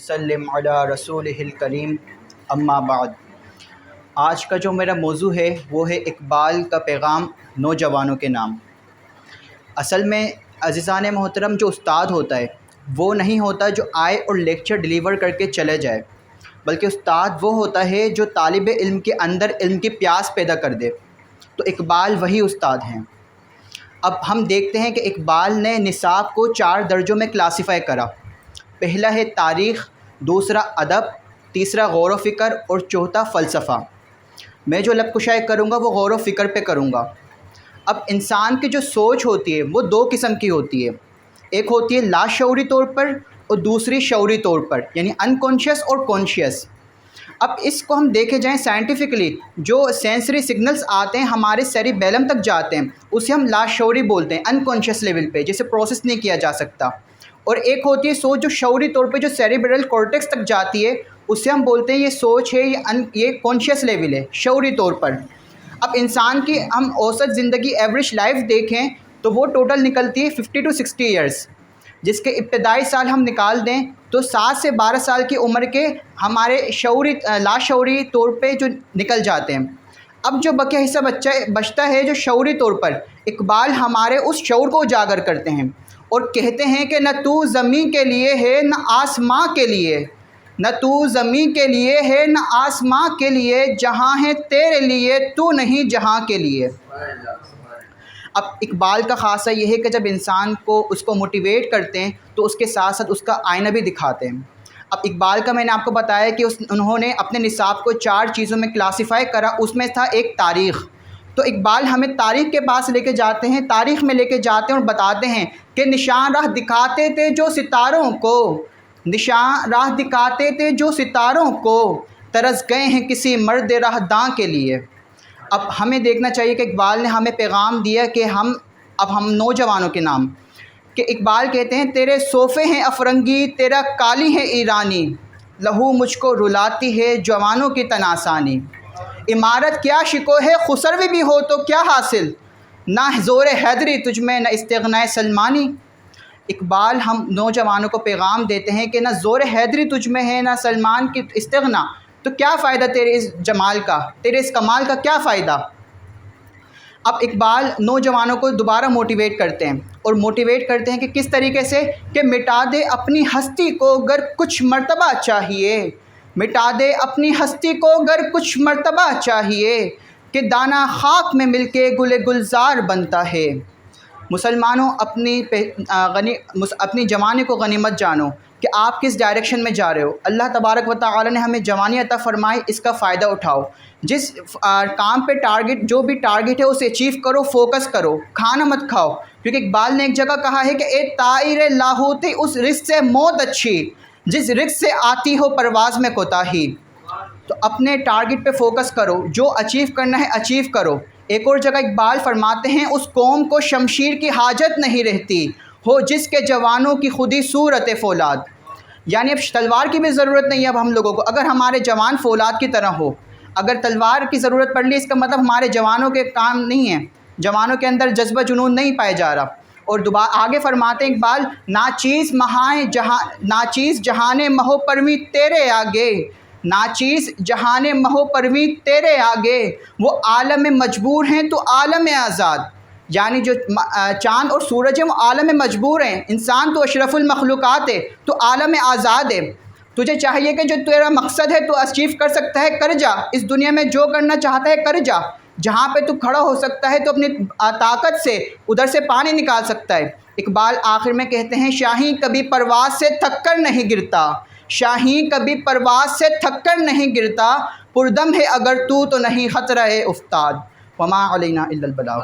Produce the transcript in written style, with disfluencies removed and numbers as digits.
وسلم علی رسولہ الکریم اما بعد۔ آج کا جو میرا موضوع ہے وہ ہے اقبال کا پیغام نوجوانوں کے نام۔ اصل میں عزیزان محترم، جو استاد ہوتا ہے وہ نہیں ہوتا جو آئے اور لیکچر ڈیلیور کر کے چلے جائے، بلکہ استاد وہ ہوتا ہے جو طالب علم کے اندر علم کی پیاس پیدا کر دے۔ تو اقبال وہی استاد ہیں۔ اب ہم دیکھتے ہیں کہ اقبال نے نصاب کو 4 درجوں میں کلاسیفائی کرا۔ پہلا ہے تاریخ، دوسرا ادب، تیسرا غور و فکر اور چوتھا فلسفہ۔ میں جو لب کشائی کروں گا وہ غور و فکر پہ کروں گا۔ اب انسان کی جو سوچ ہوتی ہے وہ 2 قسم کی ہوتی ہے، ایک ہوتی ہے لاشعوری طور پر اور دوسری شعوری طور پر، یعنی انکانشیس اور کانشیس۔ اب اس کو ہم دیکھے جائیں سائنٹیفکلی، جو سینسری سگنلز آتے ہیں ہمارے سیریبیلم تک جاتے ہیں اسے ہم لاشعوری بولتے ہیں، انکانشیس لیول پہ جسے پروسیس نہیں کیا جا سکتا۔ اور ایک ہوتی ہے سوچ جو شعوری طور پہ جو سیریبرل کورٹیکس تک جاتی ہے، اسے ہم بولتے ہیں یہ سوچ ہے، یہ کانشیس لیول ہے شعوری طور پر۔ اب انسان کی ہم اوسط زندگی ایوریج لائف دیکھیں تو وہ ٹوٹل نکلتی ہے 50 to 60 ایئرس، جس کے ابتدائی سال ہم نکال دیں تو 7 سے 12 سال کی عمر کے ہمارے شعوری لاشعوری طور پہ جو نکل جاتے ہیں۔ اب جو بقیہ حصہ بچتا ہے جو شعوری طور پر، اقبال ہمارے اس شعور کو اجاگر کرتے ہیں اور کہتے ہیں کہ نہ تو زمین کے لیے ہے نہ آسماں کے لیے، نہ تو زمین کے لیے ہے نہ آسماں کے لیے، جہاں ہے تیرے لیے تو نہیں جہاں کے لیے۔ اب اقبال کا خاصہ یہ ہے کہ جب انسان کو اس کو موٹیویٹ کرتے ہیں تو اس کے ساتھ ساتھ اس کا آئینہ بھی دکھاتے ہیں۔ اب اقبال کا میں نے آپ کو بتایا کہ انہوں نے اپنے نصاب کو 4 چیزوں میں کلاسیفائی کرا، اس میں تھا ایک تاریخ۔ تو اقبال ہمیں تاریخ کے پاس لے کے جاتے ہیں، تاریخ میں لے کے جاتے ہیں اور بتاتے ہیں کہ نشان راہ دکھاتے تھے جو ستاروں کو، نشان راہ دکھاتے تھے جو ستاروں کو، ترس گئے ہیں کسی مرد راہ داں کے لیے۔ اب ہمیں دیکھنا چاہیے کہ اقبال نے ہمیں پیغام دیا کہ ہم نوجوانوں کے نام، کہ اقبال کہتے ہیں تیرے صوفے ہیں افرنگی، تیرا کالی ہے ایرانی، لہو مجھ کو رلاتی ہے جوانوں کی تناسانی۔ عمارت کیا شکو ہے خسروی بھی ہو تو کیا حاصل، نہ زور حیدری تجھ میں نہ استغنائے سلمانی۔ اقبال ہم نوجوانوں کو پیغام دیتے ہیں کہ نہ زور حیدری تجھ میں ہے نہ سلمان کی استغنا، تو کیا فائدہ تیرے اس جمال کا، تیرے اس کمال کا کیا فائدہ۔ اب اقبال نوجوانوں کو دوبارہ موٹیویٹ کرتے ہیں اور موٹیویٹ کرتے ہیں کہ کس طریقے سے، کہ مٹا دے اپنی ہستی کو گر کچھ مرتبہ چاہیے، مٹا دے اپنی ہستی کو گر کچھ مرتبہ چاہیے، کہ دانہ خاک میں مل کے گل گلزار بنتا ہے۔ مسلمانوں اپنی جوانی کو غنیمت جانو کہ آپ کس ڈائریکشن میں جا رہے ہو۔ اللہ تبارک و تعالی نے ہمیں جوانی عطا فرمائی، اس کا فائدہ اٹھاؤ۔ جس کام پہ جو بھی ٹارگٹ ہے اسے اچیو کرو، فوکس کرو، کھانا مت کھاؤ، کیونکہ اقبال نے ایک جگہ کہا ہے کہ اے طائر لاہوتی اس رزق سے موت اچھی، جس رزق سے آتی ہو پرواز میں کوتاہی۔ تو اپنے ٹارگٹ پہ فوکس کرو، جو اچیو کرنا ہے اچیو کرو۔ ایک اور جگہ اقبال فرماتے ہیں اس قوم کو شمشیر کی حاجت نہیں رہتی، ہو جس کے جوانوں کی خودی صورت فولاد۔ یعنی اب تلوار کی بھی ضرورت نہیں ہے اب ہم لوگوں کو، اگر ہمارے جوان فولاد کی طرح ہو۔ اگر تلوار کی ضرورت پڑ لی اس کا مطلب ہمارے جوانوں کے کام نہیں ہیں، جوانوں کے اندر جذبہ جنون نہیں پایا جا رہا۔ اور آگے فرماتے ہیں اقبال، ناچیز جہان مہو پرویں تیرے آگے، ناچیز جہان مہو پرویں تیرے آگے، وہ عالم مجبور ہیں تو عالم آزاد۔ یعنی جو چاند اور سورج ہیں وہ عالم مجبور ہیں، انسان تو اشرف المخلوقات ہے، تو عالم آزاد ہے۔ تجھے چاہیے کہ جو تیرا مقصد ہے تو اچیو کر سکتا ہے کر جا، اس دنیا میں جو کرنا چاہتا ہے کر جا، جہاں پہ تو کھڑا ہو سکتا ہے تو اپنی طاقت سے ادھر سے پانی نکال سکتا ہے۔ اقبال آخر میں کہتے ہیں شاہین کبھی پرواز سے تھک کر نہیں گرتا، شاہین کبھی پرواز سے تھک کر نہیں گرتا، پردم ہے اگر تو نہیں خطرہ افتاد، وما علینا الا البلاغ۔